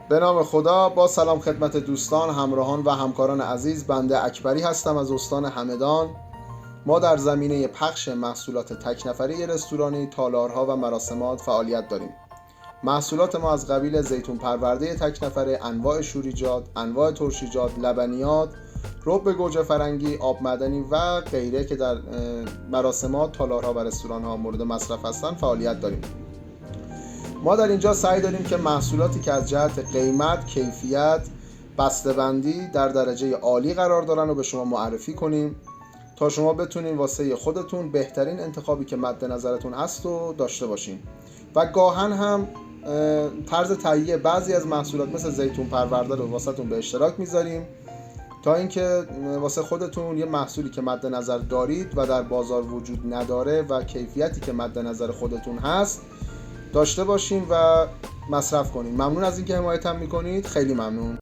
به نام خدا. با سلام خدمت دوستان، همراهان و همکاران عزیز، بنده اکبری هستم از استان همدان. ما در زمینه پخش محصولات تک نفره رستورانی، تالارها و مراسمات فعالیت داریم. محصولات ما از قبیل زیتون پرورده تک نفره، انواع شوریجات، انواع ترشیجات، لبنیات، رب گوجه فرنگی، آب معدنی و غیره که در مراسمات، تالارها و رستوران‌ها مورد مصرف هستند فعالیت داریم. ما در اینجا سعی داریم که محصولاتی که از جهت قیمت، کیفیت، بسته‌بندی در درجه عالی قرار دارن رو به شما معرفی کنیم تا شما بتونین واسه خودتون بهترین انتخابی که مد نظرتون هست رو داشته باشین. و گاهن هم طرز تهیه بعضی از محصولات مثل زیتون پرورده رو واسهتون به اشتراک میذاریم تا اینکه واسه خودتون یه محصولی که مد نظر دارید و در بازار وجود نداره و کیفیتی که مد نظر خودتون هست داشته باشین و مصرف کنین. ممنون از اینکه حمایتم میکنید. خیلی ممنون.